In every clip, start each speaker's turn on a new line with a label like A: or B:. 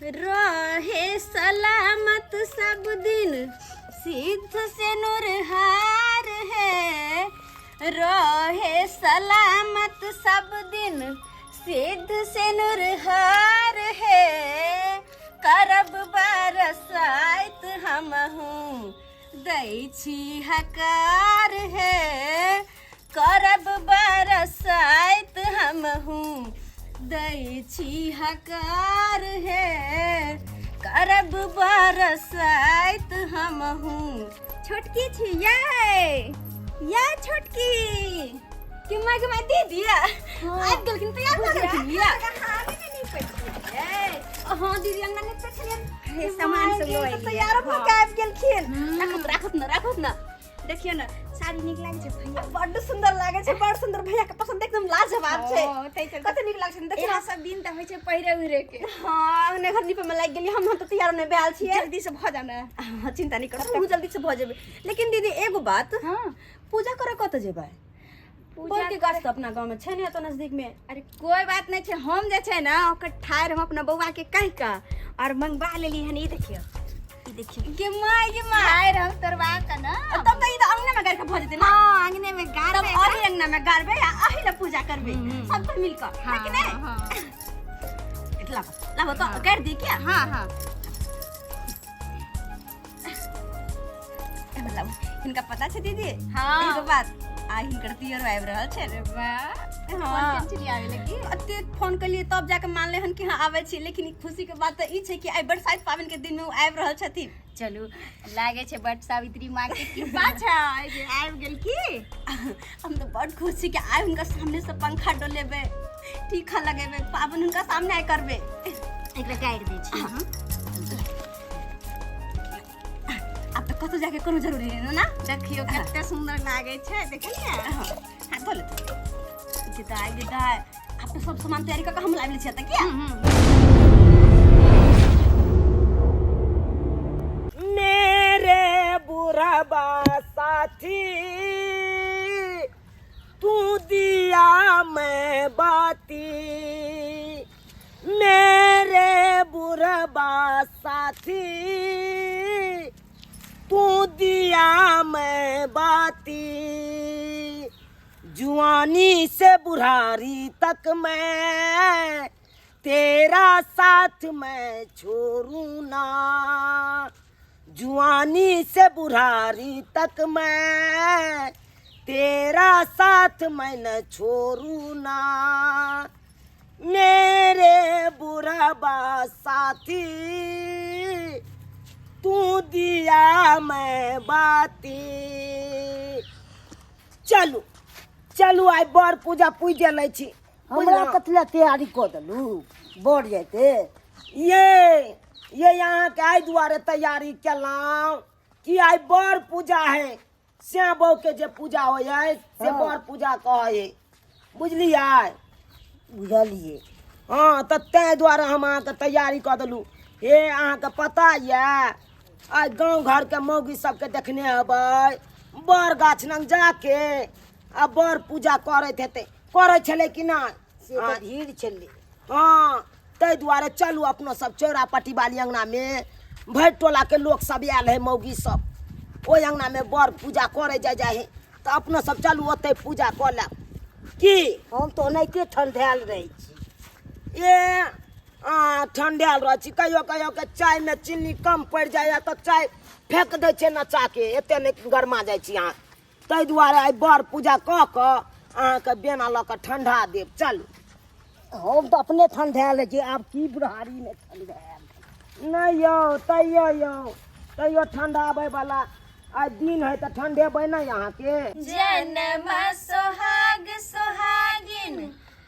A: रहे सलामत सब दिन सिद्ध से नूरहार है। रहे सलामत सब दिन सिद्ध से नूरहार है। करब बरसाइत हमहूँ दै छी हकार है। करब बरसाइत हमहूँ दै छी हकार है। करब बरसाइत हमहूँ। छोटकी छी या छोटकी कि मैं दे दिया। आज गलकिन तैयार कर दिया। हां दीदी अंगना ने पे छलियन सामान सब लो तैयार हो के आबि गेलखिन। राखत ना देखियो ना साड़ी निक लागे छै भैया बड़ सुंदर लागे छै। बड़ सुंदर भैया के पसंद एकदम लाजवाब छै। कते निक लागे छै देखियो सब दिन त होय छै पहिरे उरे के। हां ने घर निप में लाग गेली। हम तो तैयार ने बैल छिए। जल्दी से भ जाना। हां चिंता नहीं करो जल्दी से भ जेबे। लेकिन दीदी एगो बात हां पूजा करे कत जेबै? पूजा के गाछ तो अपना गांव में छै ने तो नजदीक में। अरे कोई बात नहीं छै। हम जे छै ना ओकर ठार हम अपना बौआ के कह का और मंगवा लेली हन। ई देखियो के माय हम तोरवा का ना तब तो ई तो अंगना में गार के भ जेते ना। हां अंगने में गार तब अही अंगना में गारबे आ अही ला पूजा करबे सब कोई मिलकर है कि नहीं। हां इतला लाबो तो कर दी क्या। हां मतलब इनका पता छै दीदी। हां एगो बात आ हिनकर तियर आबि रहल छै रे वाह। हां फोन चली आवे लगी अते फोन कलिए तब जाके मानले हन कि हां आवे छी। लेकिन खुशी के बात त ई छै कि आई बरसाइत पावन के दिन में आबि रहल छथिन। चलू लागे छै बट सावित्री मां के कृपा छै जे आबि गेल की। हम तो बड़ खुश छी कि आई उनका सामने से पंखा डोलेबे ठीका लगेबे पावन उनका सामने आई करबे। एकरा काट दै छी हम अब तक कतो जाके करू जरूरी है ना। देखियो कते सुंदर लागे छै देखिए। हां धोले विदाई आप तो सब सामान तैयारी करके हम लाइव ले क्या।
B: मेरे बुढ़बा साथी तू दिया मैं बाती। मेरे बुढ़बा साथी तू दिया मैं बाती। जुआनी से बुढ़ारी तक मैं तेरा साथ मैं छोड़ू ना। जुआनी से बुढ़ारी तक मैं तेरा साथ मैं न छोड़ू ना। मेरे बुढ़बा साथी तू दिया मैं बाती। चलू आई बड़ पूजा पूजे ले छी। हमरा कतला तैयारी क देलू बढ़ जाते। ये यहाँ के आई दुआरे तैयारी केलौं कि आई बड़ पूजा है। श्याम बहू के जे पूजा हो से बड़ पूजा कहे बुझलिए। बुझलिए हाँ तो तै द्वारा हम अहाँ के तैयारी क देलू। हे अहाँ के पता ये आई गाँव घर के मौगी सबके देखने हबै बड़ गाछ लंग जाके आ बड़ पूजा करैत हेते करे छले कि ना से तो भीड़ छले। हाँ तै द्वारे चलू अपनो सब चौरा पट्टी वाली अंगना में भर टोला के लोग सब आयल है मौगी सब ओई अंगना में बड़ पूजा करे जाय है। तो अपनो सब चलू ओते पूजा कर ले की। हम तो ओनाहिते ठंडायल रही छी। ए ठंडायल रह छी। कहियो के चाय में चीनी कम पड़ जाए तो चाय फेंक दे छे नचा के एते नहीं गरमा जाय छी अहाँ। तै द्वारे आई बड़ पूजा क के अहाँ के बेना ल के ठंडा देब। चलू हम तो अपने ठंडायल छी आब की बुढ़ारी में ठंडायल नहीं यो तैयो ठंडाबे वाला आज दिन है तो ठंडेबै नहीं अहाँ के।
A: जन्म सोहाग सोहागिन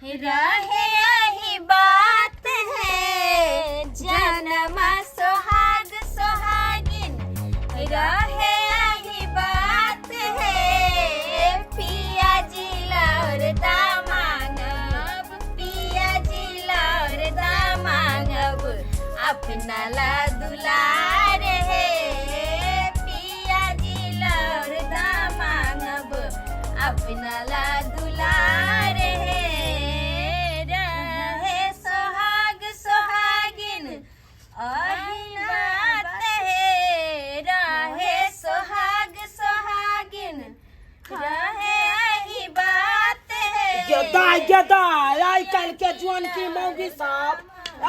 A: रहे यही बात है। जन्म सोहाग सोहागिन रहे यही बात है। पिया जी लौर दामांगब पिया जी लौर दामांगब अपना ला दुलार है। पिया जी लौर दामांगब अपना ला दुलार है। रहे सोहाग सोहागिन बात है रहे सोहाग सोहागिन रहे यही बात है।
B: गेदा आई कल के जुआन की मौगी साहब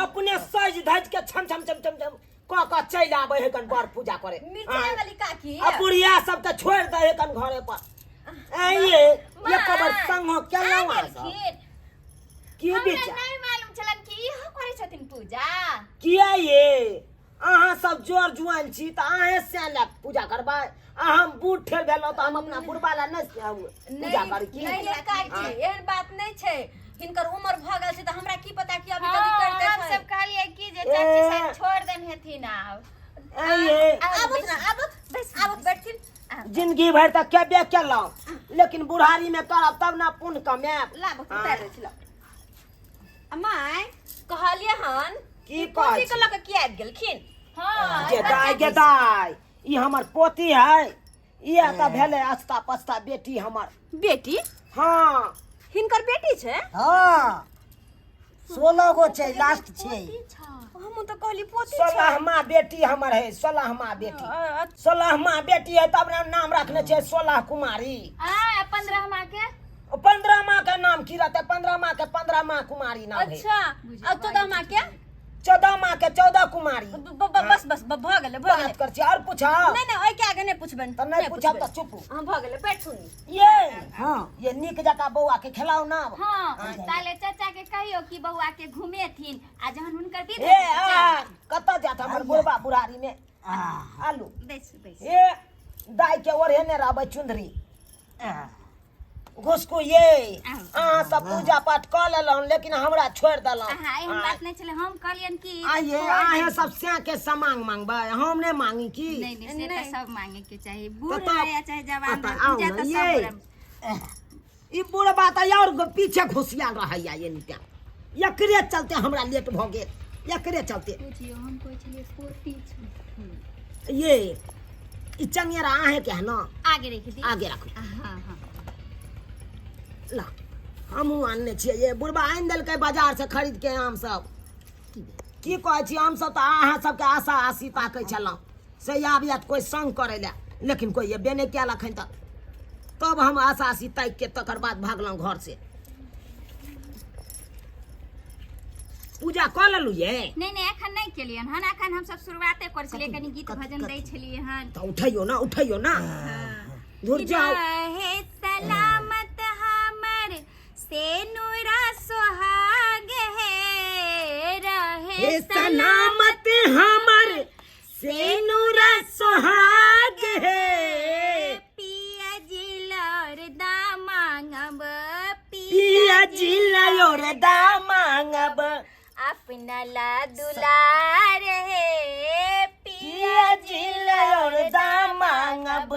B: अपने सज धज के छम छम छम छम छम क चल आबे है कन बर पूजा करे।
A: मिर्चाई वाली काकी
B: अब बुढ़िया सब तो छोड़ दे है कन घरे पर। ये कबर संग हो क्या लावा सब की बेचा
A: नहीं मालूम चलन कि इहो करे छथिन पूजा।
B: किया ये अहाँ सब जोर जुआन छी त अहे से ले पूजा करबा। हम बूढ़ ठेल भेलो त हम अपना बुढ़बाला न पूजा कर की
A: नहीं ले काकी एहन बात नहीं छै। हिनकर उम्र भ गेल छै त हमरा की पता कि अभी कभी करते छै। हम सब कहलिए कि जे चाची साहब छोड़ देन हेथिन। आबत बैठथिन
B: जिंदगी भर तक के बे केलौ लेकिन बुढ़ारी में करब तब ना पुण्य कमाएब।
A: लाबत उतार दै छला अम्माय कहलिए हन
B: की
A: पोती
B: कहै
A: के लक की आबि गेलखिन। हां
B: गेदाय ई हमर पोती है। ये त भेले अस्ता पस्ता बेटी हमर।
A: बेटी
B: हां
A: हिनकर बेटी छै।
B: हां 16 गो छै लास्ट छै।
A: हम त कहली पोती छै।
B: 16मा बेटी हमर है 16मा बेटी 16मा बेटी है तब नाम रखने छै 16 कुमारी।
A: 15मा के
B: 15मा के नाम की रहते 15मा के 15मा कुमारी नाम है।
A: अच्छा और 14मा के
B: 14मा के 14 कुमारी।
A: बस बस भ गेले
B: बात कर छी और पूछा
A: नहीं नहीं ओइ के आगे नहीं पूछबन
B: त नहीं पूछब त चुप।
A: हां भ गेले बैठ सुनी।
B: ये हां ये निक जका बौआ के खिलाओ ना।
C: हां ताले चाचा के कहियो कि बउआ के घुमेथिन आ जहन हुनकर विध
B: ए कत जात हमर बुढ़बा बुढ़ारी में आलू
C: बैस बैस
B: ए दाई के ओढ़े ने रहबै चुंदरी घुसको ये अहाँ सब पूजा पाठ कर लेलौं लेकिन हमरा छोड़ देलौं।
C: हां एहन बात नहीं चले हम कहलियन कि
B: आइए आहे सब से के सामान मांगबै हम ने मांगी की।
C: नहीं नहीं से तो सब मांगे के चाहिए
B: तो
C: बूढ़ रहे या चाहे जवान रहे
B: आओ
C: पूजा
B: ना
C: तो
B: ये।
C: सब
B: ई बुढ़बा त और पीछे घुसियाल रहैया ये नित्या एकरे चलते हमरा लेट भ गेल एकरे चलते।
C: पूछियो हम कोइ छलिए पोती छै
B: ये ई चंगेरा आहे के है ना
C: आगे रख दी
B: आगे रखो।
C: हां हां
B: ला हमहू आनने छियै ये बुढ़बा आनि देलकै बाजार से खरीद के आम सब। की कहै छी आम सब त अहाँ सबके आशा आशी ताकै छलौं से आबियत कोई संग करे ले लेकिन कोई एबे नहीं कैल अखन तक। तब हम आशा आशी ताक के तकर बाद भागलौं घर से। पूजा कर लेलू ये
C: नहीं नहीं एखन नहीं केलियन हन एखन हम सब शुरुआते कर छलिए कनी गीत भजन दै छलिए हन।
B: त उठैयो ना दूर जाओ।
C: रहे सलामत हमर से नूरा सुहाग है रहे
B: सलामत हमर से नूरा सुहाग है।
C: पिया जिलर दामांगब
B: पिया जिलर दामांगब
C: अपना ला दुलार है
B: पिया जिलर दामांगब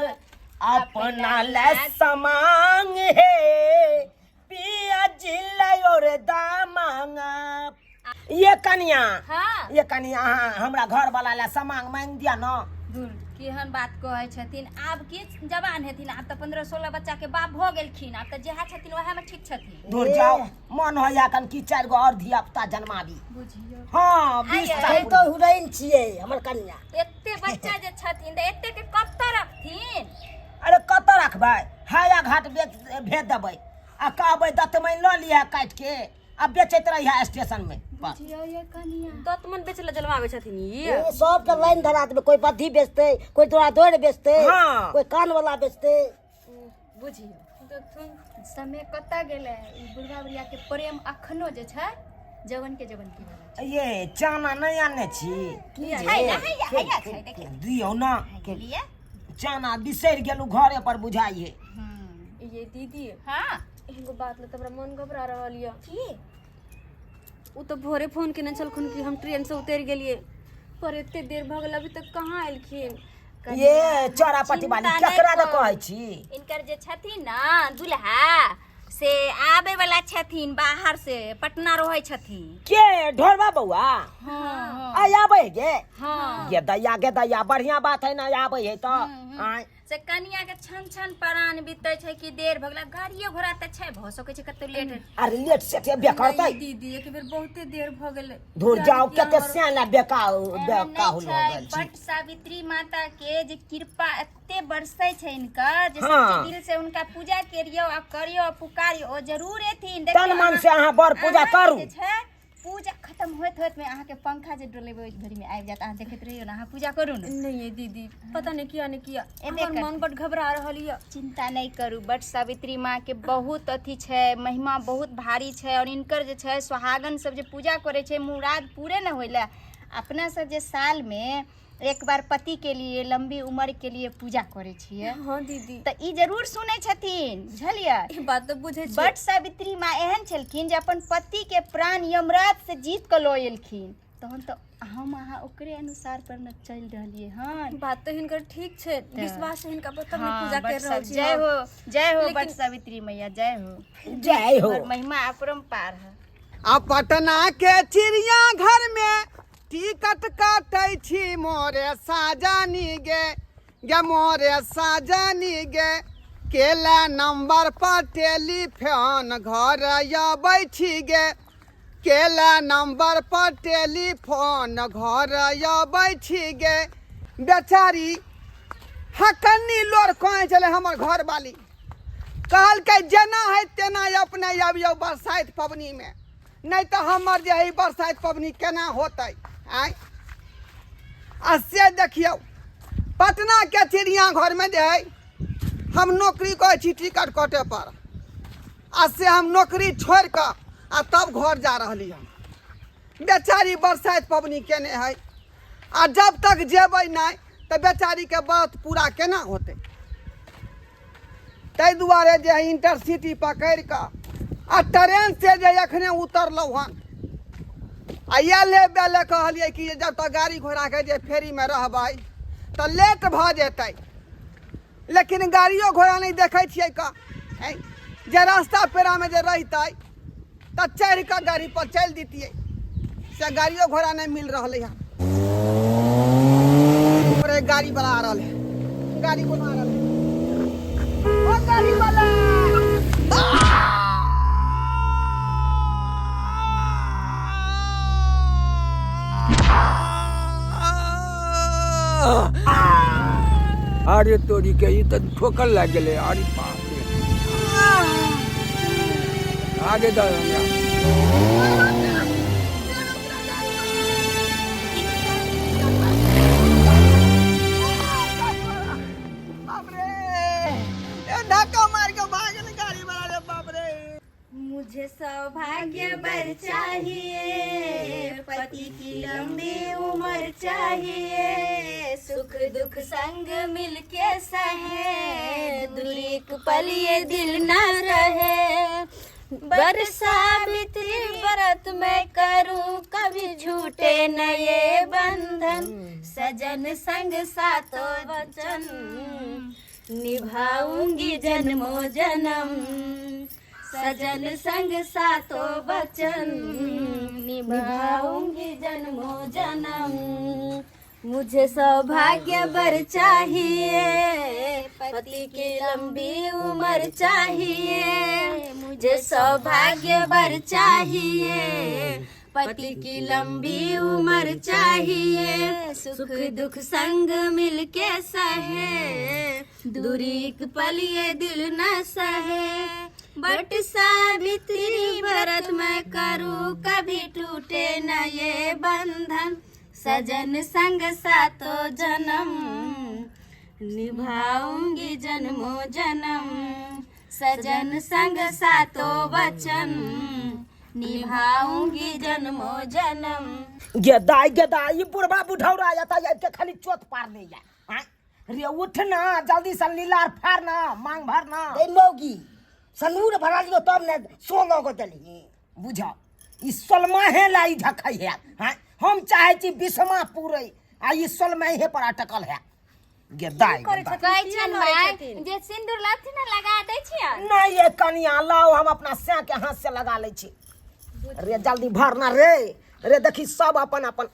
B: अपना ला समांग है पिया जिलर दामांगब। ये कनिया
C: हाँ
B: ये कनिया हमरा घर वाला ला समांग मांग दिया ना।
C: दूर केहन बात कहै छथिन आब के जवान हेथिन आब त 15-16 बच्चा के बाप भ गेलखिन आब त जेहा छथिन ओहा में ठीक छथिन।
B: दूर जाओ मन होया कन की 4 गो और धिया पुता जन्माबी।
C: बुझियो
B: हां 20 साल तो हुरैन छियै हमर कन्या।
C: एते बच्चा जे छथिन त एते के कत्ता रखथिन।
B: अरे कत रखबै हाया घाट भेज देबै आ कहबै दतमैन ल लिया काट के अब बेचैत रहिया स्टेशन में।
C: बुझियो ये कनिया
A: दतमन बेचले जलवावे छथिन
D: ये सब के लाइन धरा देबे कोई बद्धी बेचते कोई तोरा दौड़ बेचते
B: हाँ।
D: कोई कान वाला बेचते।
C: बुझियो देखथुन समय कत्ता गेले ई बुढ़वा बुढ़िया के प्रेम अखनो जे छै जवन के जवन की वाला
B: ये चाना नहीं आने छी
C: है ना है छै देखिए
B: दियो ना
C: के लिए
B: चाना बिसर गेलू घरे पर बुझाइए।
A: ये दीदी
C: हां
A: एगो बात ले तबरा मन घबरा रहल य।
C: की
A: उ तो भोरे फोन केने छलखुन कि हम ट्रेन से उतर गेलिए पर एते देर भ गेल अभी तक कहाँ एलखिन।
B: ये चौरापट्टी वाली
C: चिंता
B: केकरा
C: नहीं
B: दे कहै छी।
C: इनकर जे छथिन ना दुल्हा से आबे वाला छथिन बाहर से पटना रहै छथिन।
B: के ढोरबा बौआ
C: हां
B: आ आबै गे
C: हां
B: गे दैया बढ़िया बात है ना आबै है तो आय
C: से कनिया के छन छन परान बीते छै कि देर भ गेला गाड़ियो घोड़ा त छै भ सकै छै कतो लेट
B: अरे लेट से ते बेकारतै
C: दीदी एक बेर बहुते देर भ गेलै
B: दूर जाओ कते सियाना बेका हो गेल
C: बट सावित्री माता के जे कृपा एते बरसै छै इनकर जे
B: हाँ।
C: सच्चे दिल से उनका पूजा करियो आ करियो पुकारियो ओ जरूर एथिन
B: तन मन से अहाँ बर पूजा करू
C: जे छै पूजा खत्म होत होत में अहाँ के पंखा जे डोलेबै घड़ी में आबि जात अहाँ देखैत रहियो ना अहाँ पूजा करू ना
A: नहीं दीदी पता नहीं किया
C: एबे
A: हमर मन बड घबरा रहल है।
C: चिंता नहीं करू बट सावित्री माँ के बहुत अथी छै महिमा बहुत भारी छै और इनकर जे छै सुहागन सब जे पूजा करे छै मुराद पूरे न होइला अपना सब जे साल में एक बार पति के लिए लंबी उम्र के लिए पूजा करे छिए
A: हाँ दीदी
C: त ई जरूर सुनै छथिन बुझलियै
A: ई बात तो बुझे छी
C: बट सावित्री माँ एहन छलखिन जे अपन पति के प्राण यमराज से जीत के लो एलखिन तहन तो हम अहाँ ओकरे अनुसार पर न चल रहलिए हन
A: बात तो हिनकर ठीक छै विश्वास है हिनका पर तब पूजा कर
C: बट
A: रहल छी
C: जय हो बट सावित्री मैया जय हो
B: जय हो
C: और महिमा अपरंपार है
E: आ पटना के चिड़िया घर में टिकट काटै छी मोरे साजनी गे मोरे साजनी गे केला नंबर पर टेलीफोन घर अबै छी गे केला नंबर पर टेलीफोन घर अबै छी गे बेचारी हकन्नी लोर कहै छलै हमर घर वाली कहलकै जेना है तेना अपने अबियौ बरसाइत पबनी में नहीं तो हमर जे है बरसाइत पबनी केना होतै आय आ से देखियौ पटना के चिड़िया घर में जे है हम नौकरी करै छी टिकट कटे पर आ से हम नौकरी छोड़ कऽ आ तब घर जा रहली हम बेचारी बरसाइत पबनी केने है आ जब तक जेबै नहीं तो बेचारी के व्रत पूरा केना होतै ताहि दुआरे जे है इंटरसिटी पकड़ कऽ आ ट्रेन से जे एखने उतरलहुँ हन आ ये ले बेले कहलिए कि जब तक गाड़ी घोड़ा के जे फेरी में रहबै तो लेट भ जेतै लेकिन गाड़ियों घोड़ा नहीं देखै छियै का जे रास्ता पेड़ा में जे रहतै तो चढ़ कऽ गाड़ी पर चल दितियै से गाड़ियों घोड़ा नहीं मिल रहलै हन गाड़ी वाला आ रहल है गाड़ी कोनो आ रहल है ओ गाड़ी वाला
F: अरे तोरी के ई त ठोकर लग गेले अरे बाप रे आगे द
E: बाप रे धक्का मार के भाग गेलै गाड़ी वाला रे बाप रे
C: मुझे सौभाग्य बर चाहिए पति की लंबी उम्र चाहिए सुख दुख संग मिलके सहे दूरी पल ये दिल न रहे बरसा बितरी व्रत मैं करूं कभी छूटे न ये बंधन सजन संग सातों वचन निभाऊंगी जन्मों जन्म सजन संग सातों वचन निभाऊंगी जन्मों जन्म मुझे सौभाग्य बर चाहिए पति की लंबी उम्र चाहिए मुझे सौभाग्य बर चाहिए पति की लंबी उम्र चाहिए सुख दुख संग मिलके सहे दूरी पल ये दिल न सहे बट सावित्री व्रत मैं करूं कभी टूटे न ये बंधन सजन संग सातों जन्म निभाऊंगी जन्मों जन्म सजन संग सातों वचन निभाऊंगी जन्मों जन्म
B: गेदाई बुढ़वा बुढ़ौरा आता है के खाली चोट पार ले जा रे उठ ना जल्दी से लीलार फाड़ ना मांग भर ना
D: ए मौगी सनूर भरा लियो तब ने सोलो को दली
B: बुझा ई सलमा है लाई झखै है हैं हम चाहे छी बिसमा पूरे आ ई सलमा हे पर अटकल है गेदाई
C: कहै छन माय जे सिंदूर लाथि न लगा दै छियै
B: नहीं ये कनिया लाओ हम अपना से के हाथ से लगा ले छी रे जल्दी भरना रे रे देखी सब अपन अपन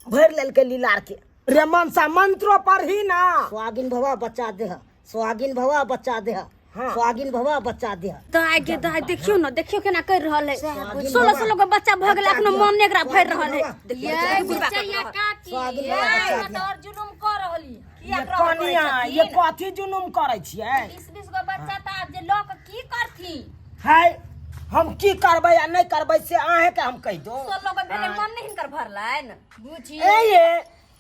B: भर लेल के लीलार के रे मनसा मंत्रो पढ़ी ना।
D: स्वागिन भवा बच्चा देह, स्वागिन भवा बच्चा देह,
B: हाँ।
D: स्वागिन भवा बच्चा देह।
A: दाय गे दाय देखियो ना, देखियो केना कर रहल है। 16 के बच्चा भ गेल, एखनो मन एकरा भर रहल है।
C: ये बच्चा काकी
D: स्वागिन भवा बच्चा देह।
C: और जुलुम कर रहली
B: ये कनिया ये कथी जुलुम करे छियै?
C: 20 गो बच्चा त आज जे लोक की करथी।
B: है हम की करबै या नहीं करबै से अहे के हम कह दो।
A: 16 के भेले मन नहीं हिनकर भरलैन।
C: बुझी
B: ए ये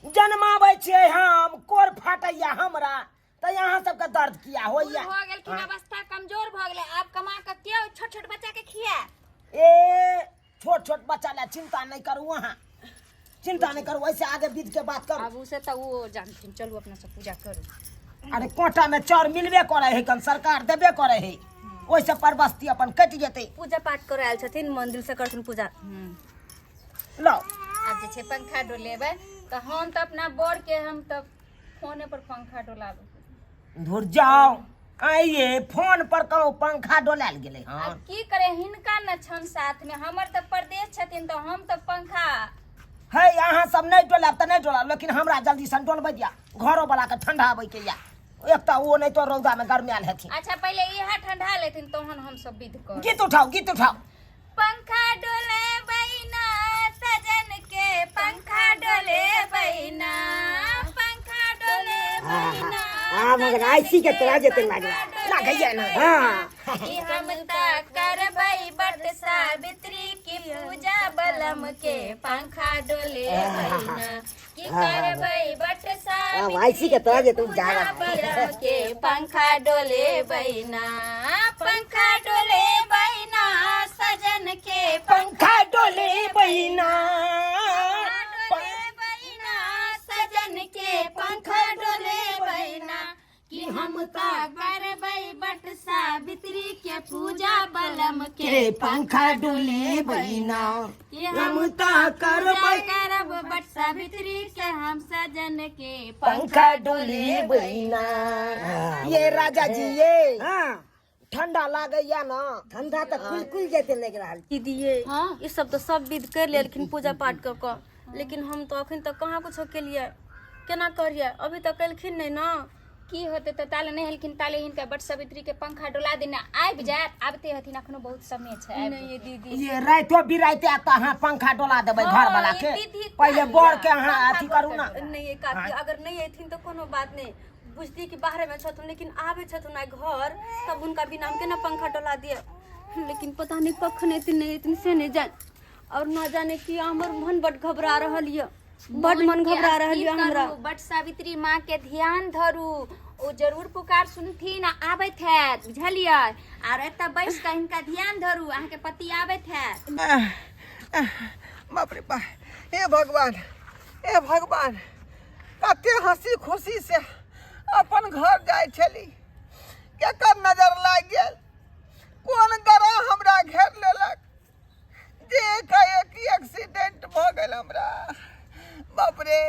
B: जन्माबै छियै हम, कोर फाटैया हमरा, त यहाँ सबके दर्द किया होइया?
C: हो गेल कि अवस्था कमजोर भ गेलै, आब कमा के के छोट छोट बच्चा के खिया।
B: ए छोट छोट बच्चा ला चिंता नहीं करू, वहाँ चिंता नहीं करू, ऐसे आगे बीत के बात करू।
C: अब उसे त वो जानथिन, चलू अपना सब पूजा करू।
B: अरे कोटा में चौर मिलबे करे है, कन सरकार देबे करे है, ओइसे परबस्ती अपन कट जेतै।
A: पूजा पाठ करे आयल छथिन, मंदिर से करथिन पूजा।
B: लो
C: आज जे छै पंखा डोलेबै त हम त अपना बड़ के हम त फोने पर पंखा डोलाबै।
B: धुर जाओ, आइए फोन पर कहूँ पंखा डोलाल गेले। हाँ
C: अब की करे, हिनका न छन साथ में, हमर त प्रदेश छथिन त हम त पंखा।
B: है यहाँ सब नहीं डोलाब त नहीं डोलाब, लेकिन हमरा जल्दी सन डोलबै दिया, घरों वाला के ठंडा आबै के या। एक त वो नहीं तो रौदा में गरमियाल हेथिन।
C: अच्छा पहले यहाँ ठंडा लेथिन तहन हम सब विध कर।
B: गीत उठाओ गीत उठाओ।
C: पंखा डोले बैना सजन के, पंखा डोले बैना, पंखा डोले बैना।
D: हाँ मगर ऐसी के तरह जेते लागला।
B: लागैया ना।
D: हाँ
C: कि हम त करबै बट सावित्री की पूजा बलम के, पंखा डोले बैना। कि करबै बट सावित्री
D: ऐसी के तरह जेते जा
C: पूजा बलम के, पंखा डोले बैना, पंखा डोले बैना सजन के,
B: पंखा डोले बहिना,
C: डोले बैना सजन के, पंखा डोले बैना। कि हम त करबै बट सावित्री के पूजा बलम के,
B: के पंखा डोले बहिना,
C: कि
B: हम
C: हम
B: त करबै
C: करब बट सावित्री के, हम सजन के,
B: पंखा डोले बहिना। ये राजा जी ये
D: हाँ
B: ठंडा लागैया ना।
D: ठंडा तो कुल जेते लग रहा।
A: दीदी ये
C: हाँ।
A: ये सब तो सब विध कर लेलखिन पूजा पाठ कर कर, लेकिन हम तो अखन तक कहाँ कुछ केलिए, केना करिए? अभी तक केलखिन नहीं ना।
C: की होते त ताले नहीं हलखिन, ताले हिनका बट सावित्री के पंखा डोला देना आबि जात, आबते हथिन, अखनो बहुत समय छै। आबि
A: नहीं ये दीदी,
B: ये रातो बिराते आता हाँ पंखा डोला देबै घर वाला के। पहले बोर के हाँ अथी करू ना।
A: नहीं ये काकी, अगर नहीं एथिन तो कोनो बात नहीं, बुझती कि बाहर में छथुन, लेकिन आवे छथुन आ घर, तब उनका बिना हम केना पंखा डोला दिए। लेकिन पता नहीं कखन एथिन नहीं एथिन से नहीं जान, और ना जाने कि हमर मन बड घबरा रहल ये, बड मन घबरा रहल ये हमरा।
C: बट सावित्री माँ के ध्यान धरू, ओ जरूर पुकार सुनथिन आ आबैत हैत, बुझलियै? आर एतऽ बैस कऽ हिनका ध्यान धरू, अहाँके पति आबैत हैत।
E: बाप रे बाप, हे भगवान, हे भगवान, कते हंसी खुशी से अपन घर जाय छली, केकर नजर लाग गेल, कोन ग्रह हमरा घेर लेलक, जे एकाएक एक्सीडेंट भ गेल हमरा। बाप रे,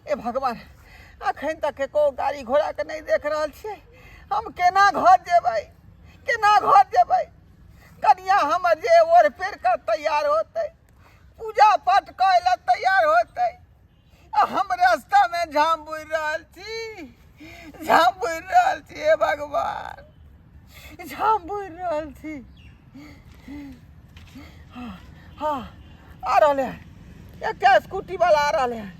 E: ए भगवान, अखन तक एको गाड़ी घोड़ा के नहीं देख रहल छियै, हम केना घर जेबै, केना घर जेबै? कनिया हमर जे ओढ़ पेड़ कर तैयार होते, पूजा पाठ करे ला तैयार होते, आ हम रास्ता में झाम बुझ रहल छी, झाम बुझ रहल छी। हे भगवान, झाम बुझ रहल छी। हाँ आ रहले हैं, एक स्कूटी वाला आ रहले हैं।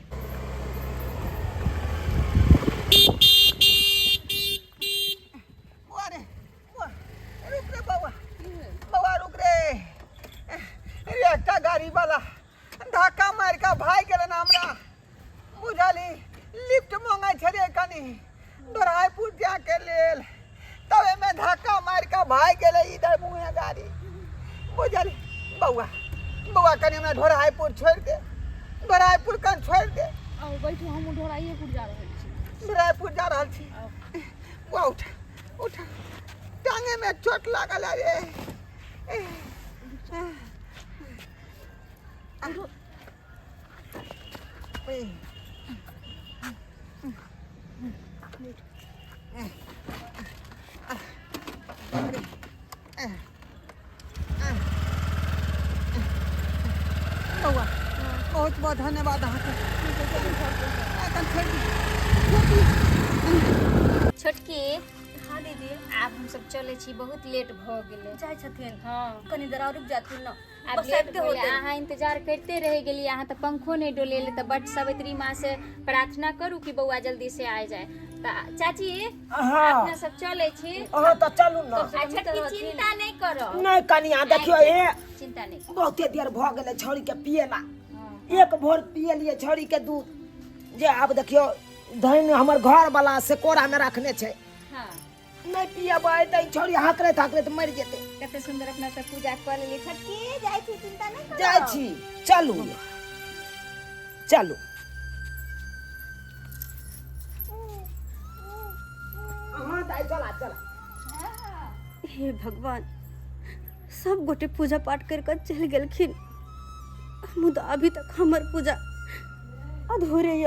E: अरे रुक रे बाबा, बाबा रुक रे। एकटा गाड़ी वाला धक्का मार के भाग गेलन हमरा, बुझली? लिफ्ट मांगे छले कनी दोराईपुर जाके लेल, तबे में धक्का मार के भाग गेले इधर मुहे गाड़ी, बुझली? बउआ बउआ कनी हमरा दोराईपुर छोड़ दे, दोराईपुर कन छोड़ दे।
C: आओ बैठो, हम ढोराइपुर जा रहल छी।
E: दोराईपुर जा रहल छी। बउआ उठ उठ, टांगे में चोट लागल है रे। बउआ बहुत बहुत धन्यवाद अहाँके।
C: छोटकी
A: हाँ दीदी
C: आब हम सब चले छी, बहुत लेट भ गेले।
A: जाय छथिन
C: हाँ
A: कनी देर और रुक जाथिन ना
C: आब
A: बस
C: लेट
A: आबिते
C: होले,
A: होते।
C: अहाँ इंतजार करते रह गेली, अहाँ तो पंखो नहीं डोलेले। तो बट सावित्री माँ से प्रार्थना करू कि बउआ जल्दी से आ जाए। तो चाची
B: हाँ
C: अपना सब चले छी।
B: हाँ तो चलू ना।
C: आ छोटकी चिंता नहीं करो,
B: नहीं कनिया देखियो ए
C: चिंता नहीं करो।
B: बहुते देर भ गेले छौरी के पिएला।
C: हाँ।
B: एक भोर पियलिए छौरी के दूध जे आब देखियो धन हमर घर वाला से कोरा में रखने छै।
C: हाँ
B: नहीं पियबै त ई छौरी हाकरे मर जेतै।
C: कते सुंदर अपना सब पूजा कर लेली। छोटकी जाय छी, चिंता नहीं करो।
B: जाइ छी चलू चलू। हाँ दाई चला चला।
A: हे भगवान सब गोटे पूजा पाठ कर कर चल गेलखिन, मुदा अभी तक हमर पूजा अधूरे य।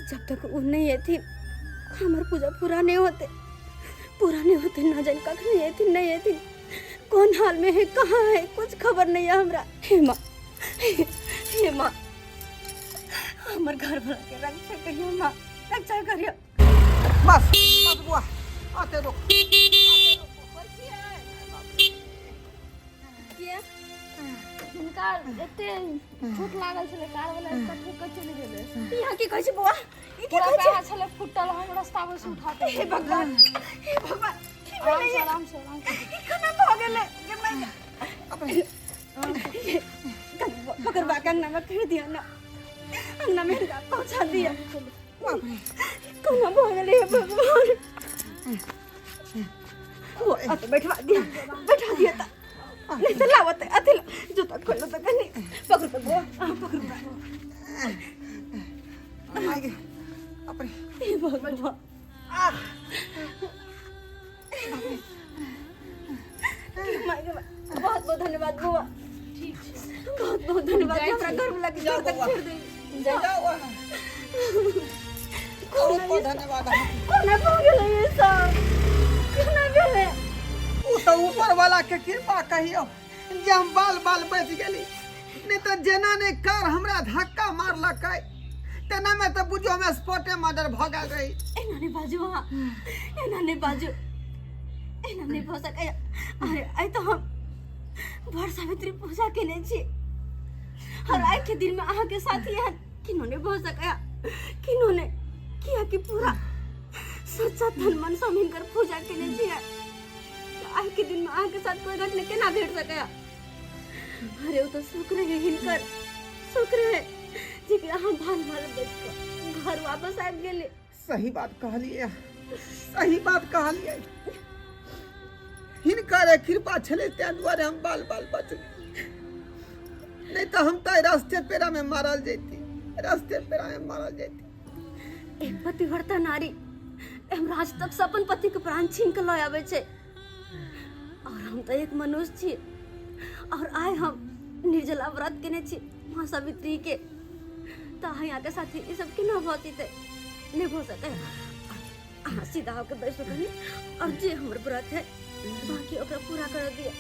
A: जब तक उ नहीं एथिन हमर पूजा पूरा नहीं होते ना जान कखनी एथिन कौन हाल में है, कहाँ है, कुछ खबर नहीं है हमरा। हे माँ हमर घर वाला के रक्षा करियो माँ, रक्षा करियो।
E: बस बस बुआ आते रुक।
A: हुनका एते चोट लागल छले, कार वाला कटु के चले गेले। यहाँ की कहै छै बुआ, ई की कहै छै छले फुटल, हम रास्ता में से उठाते। हे भगवान की भेलै ये? आराम से ई केना भ गेले गे मैया? पकड़वा के अंगना में कर दिया ना, अंगना में पहुंचा दिया। केना भ गेले हे भगवान? वो अत बैठा दिया था। नहीं तो लावत है अथिल जूता खोलो तो कनी पकड़ पे बुआ, पकड़
E: आगे अपने
A: हे भगवान बहुत बहुत धन्यवाद बुआ, बहुत बहुत धन्यवाद। हमरा घर में लगे जोर तक छोड़ दे।
E: जाओ बहुत धन्यवाद।
A: कोना हो गेलै ये सब, कोना गेलै?
E: उ तो ऊपर वाला के कृपा कहियो जे हम बाल बच गेली, नहीं तो जेना ने कार हमरा धक्का मारलकै तेना में तो बुझो हमें स्पॉटे मर्डर भ गेल रही।
A: एना नहीं बाजू हाँ, एना नहीं भऽ सकैया। अरे आइ तो हम बड़ सावित्री पूजा केने छी, और आइ के दिन में अहाँ के साथ एहन किनो नहीं भऽ सकैया, किनो नहीं, किया कि पूरा सच्चा तन मन से मिलकर पूजा केने छी। आज के दिन में अहाँ के साथ कोई घटना केना भेट सकैया? अरे वो तो शुक्र है हिनकर, शुक्र है जे कि अहाँ भाल बच के घर वापस आबि गेले।
E: सही बात कहलिए, सही बात कहलिए। हिनकर कृपा छले तै दुआरे हम बाल बच गए, नहीं तो हम तो रास्ते पेरा में मारल जैती, रास्ते पेरा में मारल जैती।
A: एक पतिव्रता नारी राज तक से अपन पति के प्राण छीन के लय आवे छे, और हम तो एक मनुष्य छी, और आए हम निर्जला व्रत केने छी माँ सावित्री के। तो यहाँ के साथी ये सब केना भतीते नहीं हो सके। अहाँ सीधा होके बैसो कनी, और जे हमर व्रत है बाकी ओकरा पूरा कर दिए,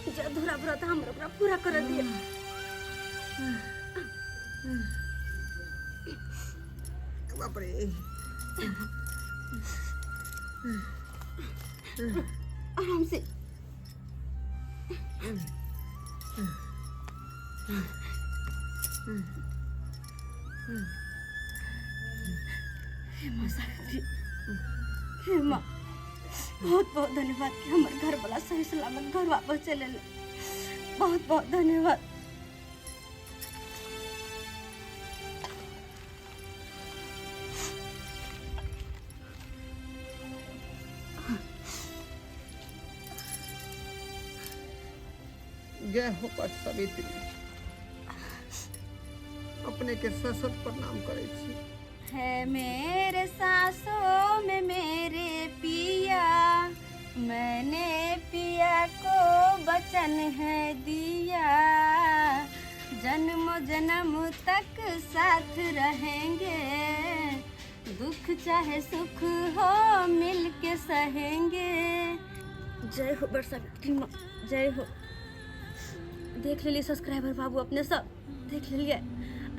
A: जे अधूरा व्रत हमर ओकरा पूरा कर दिए।
E: बाप रे
A: आराम से हे माँ सावित्री, हे माँ बहुत बहुत धन्यवाद कि हमारे घर वाला सही सलामत घर वापस चले ले। बहुत बहुत धन्यवाद।
E: जय हो पट सावित्री, अपने के सशत प्रणाम करे छी।
C: है मेरे सांसों में मेरे पिया, मैंने पिया को वचन है दिया, जन्म जन्म तक साथ रहेंगे, दुख चाहे सुख हो मिल के सहेंगे।
A: जय हो बरसा की माँ, जय हो। देख लेलिए सब्सक्राइबर बाबू अपने सब देख लेलिए,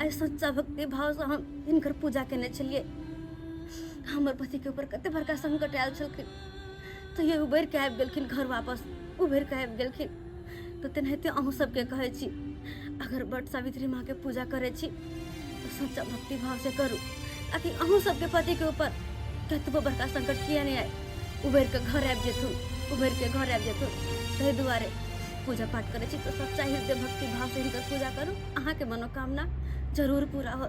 A: आई सच्चा भक्ति भाव से हम इनकर पूजा केने छलिए। हमर पति के ऊपर कते बड़का संकट आयल छलखिन तो ये उबैर के आबि गेलखिन घर वापस उबैर के आबि गेलखिन तो तेनाहिते अहूँ सबके कहै छी अगर बट सावित्री माँ के पूजा करे छी तो सच्चा भक्ति भाव से करू ताकि अहूँ सबके पति के ऊपर कतबो बड़का संकट किया नहीं आए उबैर के घर आबि जेथुन उबैर के घर आबि जेथुन ताहि दुआरे पूजा पाठ करे छी तो सच्चा हृदय भक्ति भाव से हिनकर पूजा करू अहाँ के मनोकामना जरूर पूरा हो।